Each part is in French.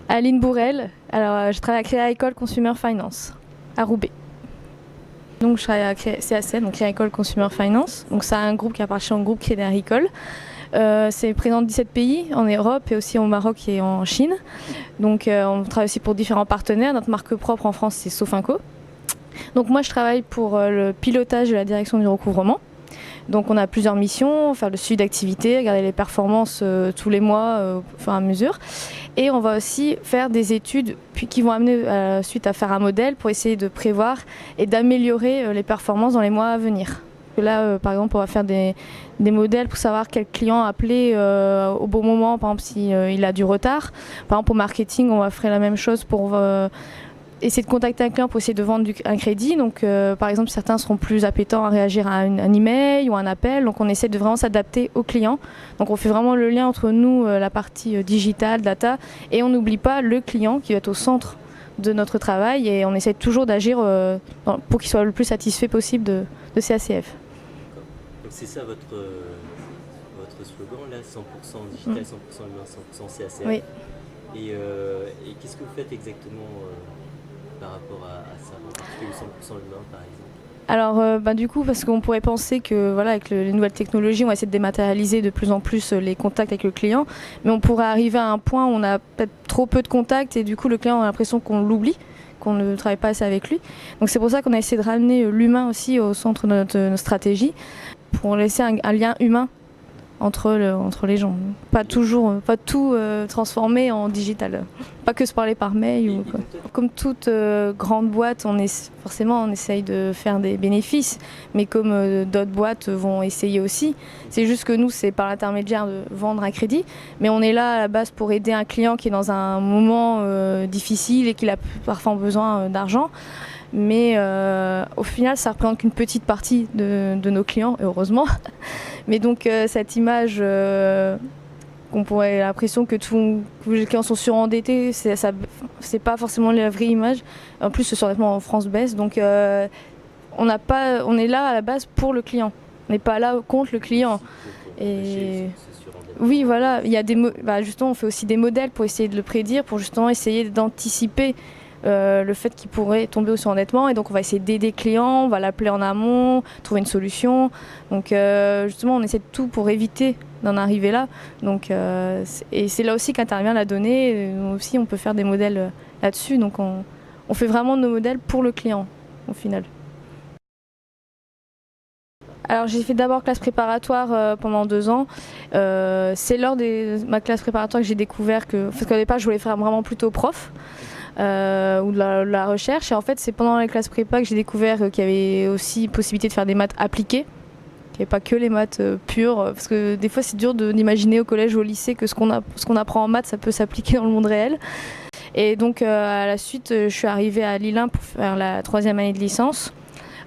Aline Bourrel. Alors, je travaille à Créa École Consumer Finance, à Roubaix. Donc, je travaille à CACN, donc Créa École Consumer Finance. Donc, c'est un groupe qui appartient au groupe Crédit Agricole. C'est présent dans 17 pays en Europe et aussi au Maroc et en Chine. Donc, on travaille aussi pour différents partenaires. Notre marque propre en France, c'est Sofinco. Donc, moi, je travaille pour le pilotage de la direction du recouvrement. Donc on a plusieurs missions, faire le suivi d'activité, regarder les performances tous les mois au fur et à mesure. Et on va aussi faire des études qui vont amener suite à faire un modèle pour essayer de prévoir et d'améliorer les performances dans les mois à venir. Là, par exemple, on va faire des modèles pour savoir quel client appeler au bon moment, par exemple s'il a du retard. Par exemple, au marketing, on va faire la même chose pour essayer de contacter un client pour essayer de vendre un crédit. Donc, par exemple, certains seront plus appétents à réagir à un email ou un appel. Donc, on essaie de vraiment s'adapter au client. Donc, on fait vraiment le lien entre nous, la partie digitale, data, et on n'oublie pas le client qui va être au centre de notre travail. Et on essaie toujours d'agir pour qu'il soit le plus satisfait possible de CACF. Donc, c'est ça votre slogan, là, 100% digital, 100% humain, 100% CACF. Oui. Et qu'est-ce que vous faites exactement par rapport à ça, en particulier le 100% humain par exemple? Alors du coup, parce qu'on pourrait penser que voilà, avec les nouvelles technologies, on va essayer de dématérialiser de plus en plus les contacts avec le client, mais on pourrait arriver à un point où on a peut-être trop peu de contacts et du coup le client a l'impression qu'on l'oublie, qu'on ne travaille pas assez avec lui. Donc c'est pour ça qu'on a essayé de ramener l'humain aussi au centre de notre stratégie, pour laisser un lien humain entre les gens. Pas tout transformer en digital. Pas que se parler par mail. Ou quoi. Comme toute grande boîte, on essaye de faire des bénéfices, mais comme d'autres boîtes vont essayer aussi. C'est juste que nous, c'est par l'intermédiaire de vendre un crédit, mais on est là à la base pour aider un client qui est dans un moment difficile et qui a parfois besoin d'argent. Mais au final, ça représente qu'une petite partie de nos clients, heureusement. Mais donc cette image qu'on pourrait l'impression que tous les clients sont surendettés, c'est pas forcément la vraie image. En plus, ce surendettement en France baisse, donc on est là à la base pour le client. On n'est pas là contre le client. Et oui, voilà, il y a justement, on fait aussi des modèles pour essayer de le prédire, pour justement essayer d'anticiper le fait qu'il pourrait tomber au surendettement, et donc on va essayer d'aider le client, on va l'appeler en amont, trouver une solution. Donc justement on essaie de tout pour éviter d'en arriver là. Donc, et c'est là aussi qu'intervient la donnée. Nous aussi on peut faire des modèles là-dessus. Donc on fait vraiment nos modèles pour le client au final. Alors j'ai fait d'abord classe préparatoire pendant 2 ans. C'est lors de ma classe préparatoire que j'ai découvert parce qu'au départ je voulais faire vraiment plutôt prof. Ou de la recherche. Et en fait, c'est pendant les classes prépa que j'ai découvert qu'il y avait aussi possibilité de faire des maths appliquées, qu'il n'y avait pas que les maths pures. Parce que des fois, c'est dur d'imaginer au collège ou au lycée que ce qu'on apprend en maths, ça peut s'appliquer dans le monde réel. Et donc, à la suite, je suis arrivée à Lille 1 pour faire la 3e année de licence.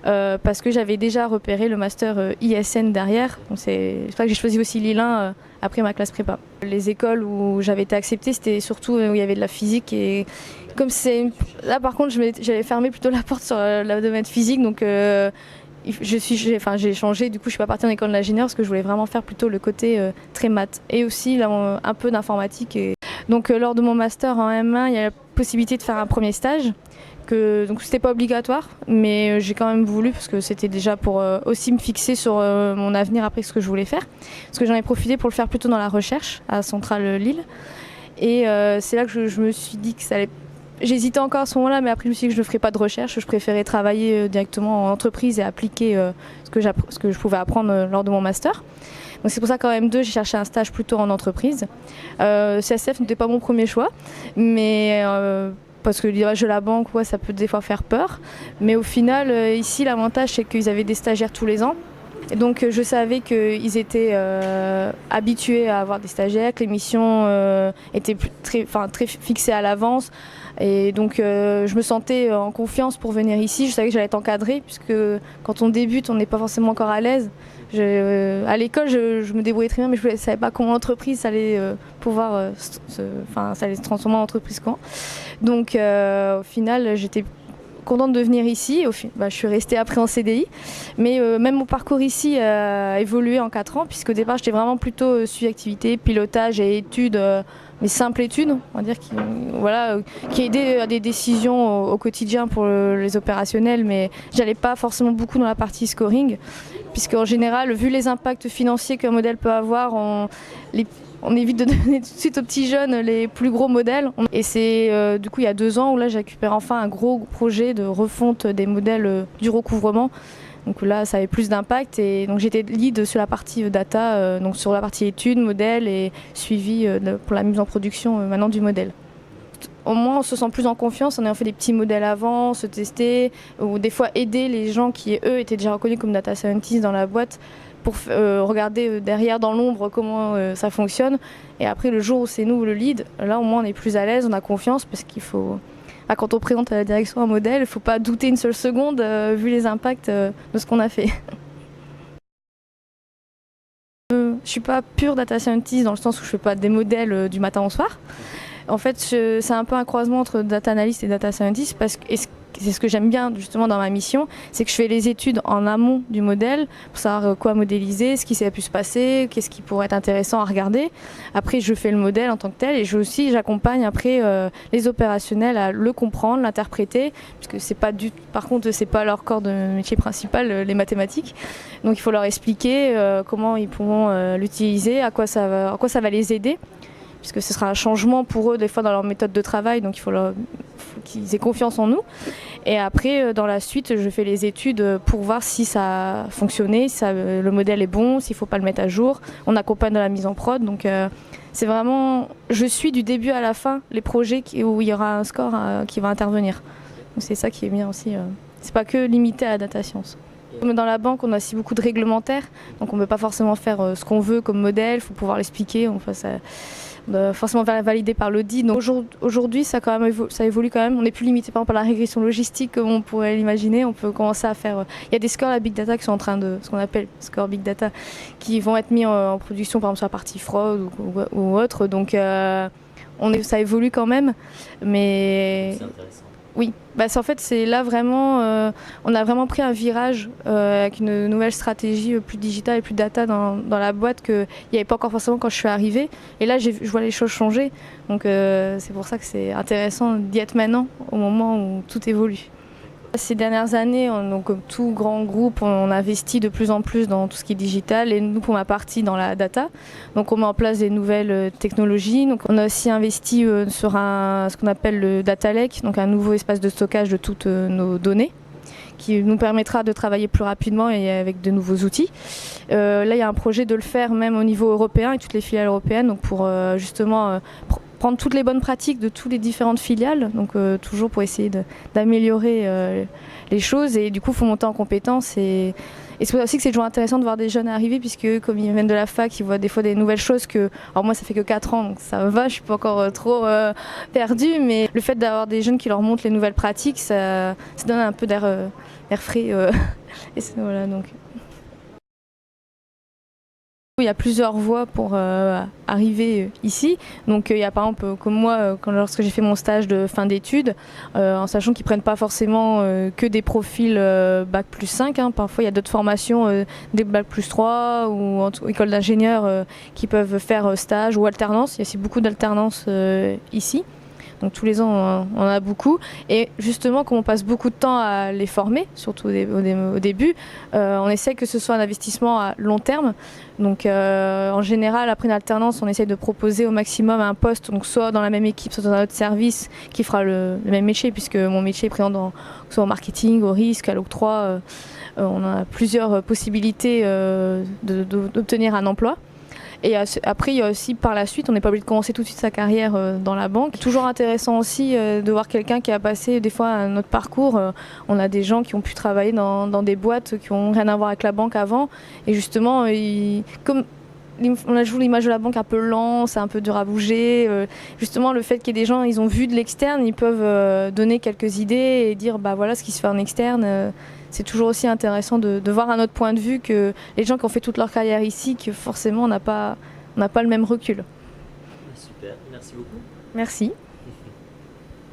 Parce que j'avais déjà repéré le master ISN derrière. Donc c'est pour ça que j'ai choisi aussi Lille 1 après ma classe prépa. Les écoles où j'avais été acceptée, c'était surtout où il y avait de la physique. Et comme là par contre, j'avais fermé plutôt la porte sur le domaine physique. Donc j'ai changé, du coup je suis pas partie en école d'ingénieur parce que je voulais vraiment faire plutôt le côté très maths. Et aussi là, un peu d'informatique. Donc lors de mon master en M1, il y a la possibilité de faire un premier stage. Donc c'était pas obligatoire, mais j'ai quand même voulu parce que c'était déjà pour aussi me fixer sur mon avenir après ce que je voulais faire. Parce que j'en ai profité pour le faire plutôt dans la recherche à Centrale Lille. Et c'est là que je me suis dit que ça allait. J'hésitais encore à ce moment-là, mais après je me suis dit que je ne ferais pas de recherche. Je préférais travailler directement en entreprise et appliquer ce que je pouvais apprendre lors de mon master. Donc c'est pour ça qu'en M2 j'ai cherché un stage plutôt en entreprise. CACF n'était pas mon premier choix, mais parce que l'image de la banque, ça peut des fois faire peur. Mais au final, ici, l'avantage, c'est qu'ils avaient des stagiaires tous les ans. Et donc, je savais qu'ils étaient habitués à avoir des stagiaires, que les missions étaient très fixées à l'avance. Et donc, je me sentais en confiance pour venir ici. Je savais que j'allais être encadrée, puisque quand on débute, on n'est pas forcément encore à l'aise. À l'école, je me débrouillais très bien, mais je ne savais pas comment l'entreprise allait pouvoir ça allait se transformer en entreprise quand. Donc au final, j'étais contente de venir ici. Je suis restée après en CDI. Mais même mon parcours ici a évolué en 4 ans, puisqu'au départ, j'étais vraiment plutôt suivi activité, pilotage et études simples études, on va dire, qui aidaient à des décisions au quotidien pour les opérationnels, mais j'allais pas forcément beaucoup dans la partie scoring, puisqu'en général, vu les impacts financiers qu'un modèle peut avoir, on évite de donner tout de suite aux petits jeunes les plus gros modèles. Et c'est du coup il y a 2 ans où là j'ai récupéré enfin un gros projet de refonte des modèles du recouvrement. Donc là ça avait plus d'impact et donc j'étais lead sur la partie data, donc sur la partie études, modèles et suivi pour la mise en production maintenant du modèle. Au moins on se sent plus en confiance en ayant fait des petits modèles avant, se tester, ou des fois aider les gens qui eux étaient déjà reconnus comme data scientists dans la boîte pour regarder derrière dans l'ombre comment ça fonctionne. Et après le jour où c'est nous le lead, là au moins on est plus à l'aise, on a confiance parce qu'il faut... Quand on présente à la direction un modèle, il ne faut pas douter une seule seconde vu les impacts de ce qu'on a fait. Je ne suis pas pure data scientist dans le sens où je ne fais pas des modèles du matin au soir. En fait, c'est un peu un croisement entre data analyst et data scientist parce que c'est ce que j'aime bien justement dans ma mission, c'est que je fais les études en amont du modèle pour savoir quoi modéliser, ce qui s'est pu se passer, qu'est-ce qui pourrait être intéressant à regarder. Après, je fais le modèle en tant que tel et j'accompagne après les opérationnels à le comprendre, l'interpréter, puisque par contre, c'est pas leur corps de métier principal, les mathématiques. Donc, il faut leur expliquer comment ils pourront l'utiliser, à quoi ça va les aider. Puisque ce sera un changement pour eux des fois dans leur méthode de travail, donc il faut qu'ils aient confiance en nous. Et après, dans la suite, je fais les études pour voir si ça a fonctionné, si le modèle est bon, s'il ne faut pas le mettre à jour. On accompagne dans la mise en prod, donc c'est vraiment, je suis du début à la fin les projets où il y aura un score qui va intervenir. Donc c'est ça qui est bien aussi. C'est pas que limité à la data science. Dans la banque, on a aussi beaucoup de réglementaires, donc on ne peut pas forcément faire ce qu'on veut comme modèle, il faut pouvoir l'expliquer. Forcément validé par l'audit. Donc aujourd'hui, ça évolue quand même. On n'est plus limité par exemple à la régression logistique comme on pourrait l'imaginer. On peut commencer à faire. Il y a des scores à big data qui sont en train de, ce qu'on appelle scores big data, qui vont être mis en production par exemple sur la partie fraude ou autre. Donc ça évolue quand même, mais. C'est intéressant. Oui, en fait c'est là vraiment, on a vraiment pris un virage avec une nouvelle stratégie plus digitale et plus data dans la boîte qu'il n'y avait pas encore forcément quand je suis arrivée. Et là je vois les choses changer, donc c'est pour ça que c'est intéressant d'y être maintenant au moment où tout évolue. Ces dernières années, donc, comme tout grand groupe, on investit de plus en plus dans tout ce qui est digital et nous, pour ma partie, dans la data. Donc on met en place des nouvelles technologies. Donc, on a aussi investi sur ce qu'on appelle le Data Lake, donc un nouveau espace de stockage de toutes nos données, qui nous permettra de travailler plus rapidement et avec de nouveaux outils. Là, il y a un projet de le faire même au niveau européen et toutes les filiales européennes, donc pour justement prendre toutes les bonnes pratiques de toutes les différentes filiales, donc toujours pour essayer d'améliorer les choses. Et du coup, il faut monter en compétences. Et c'est aussi que c'est toujours intéressant de voir des jeunes arriver, puisque comme ils viennent de la fac, ils voient des fois des nouvelles choses alors moi, ça fait que 4 ans, donc ça va, je suis pas encore trop perdue, mais le fait d'avoir des jeunes qui leur montrent les nouvelles pratiques, ça donne un peu d'air frais. Et voilà, donc. Il y a plusieurs voies pour arriver ici. Donc il y a par exemple comme moi lorsque j'ai fait mon stage de fin d'études, en sachant qu'ils ne prennent pas forcément que des profils Bac plus 5. Parfois il y a d'autres formations, des Bac plus 3 ou école d'ingénieurs qui peuvent faire stage ou alternance. Il y a aussi beaucoup d'alternance ici. Donc tous les ans, on en a beaucoup. Et justement, comme on passe beaucoup de temps à les former, surtout au début, on essaie que ce soit un investissement à long terme. Donc en général, après une alternance, on essaie de proposer au maximum un poste, donc soit dans la même équipe, soit dans un autre service qui fera le même métier, puisque mon métier est présent soit au marketing, au risque, à l'octroi. On a plusieurs possibilités d'obtenir un emploi. Et après, il y a aussi par la suite, on n'est pas obligé de commencer tout de suite sa carrière dans la banque. C'est toujours intéressant aussi de voir quelqu'un qui a passé des fois un autre parcours. On a des gens qui ont pu travailler dans des boîtes qui n'ont rien à voir avec la banque avant. Et justement, comme on a joué l'image de la banque un peu lent, c'est un peu dur à bouger. Justement, le fait qu'il y ait des gens, ils ont vu de l'externe, ils peuvent donner quelques idées et dire voilà ce qui se fait en externe. C'est toujours aussi intéressant de voir un autre point de vue que les gens qui ont fait toute leur carrière ici, que forcément on n'a pas le même recul. Super, merci beaucoup. Merci.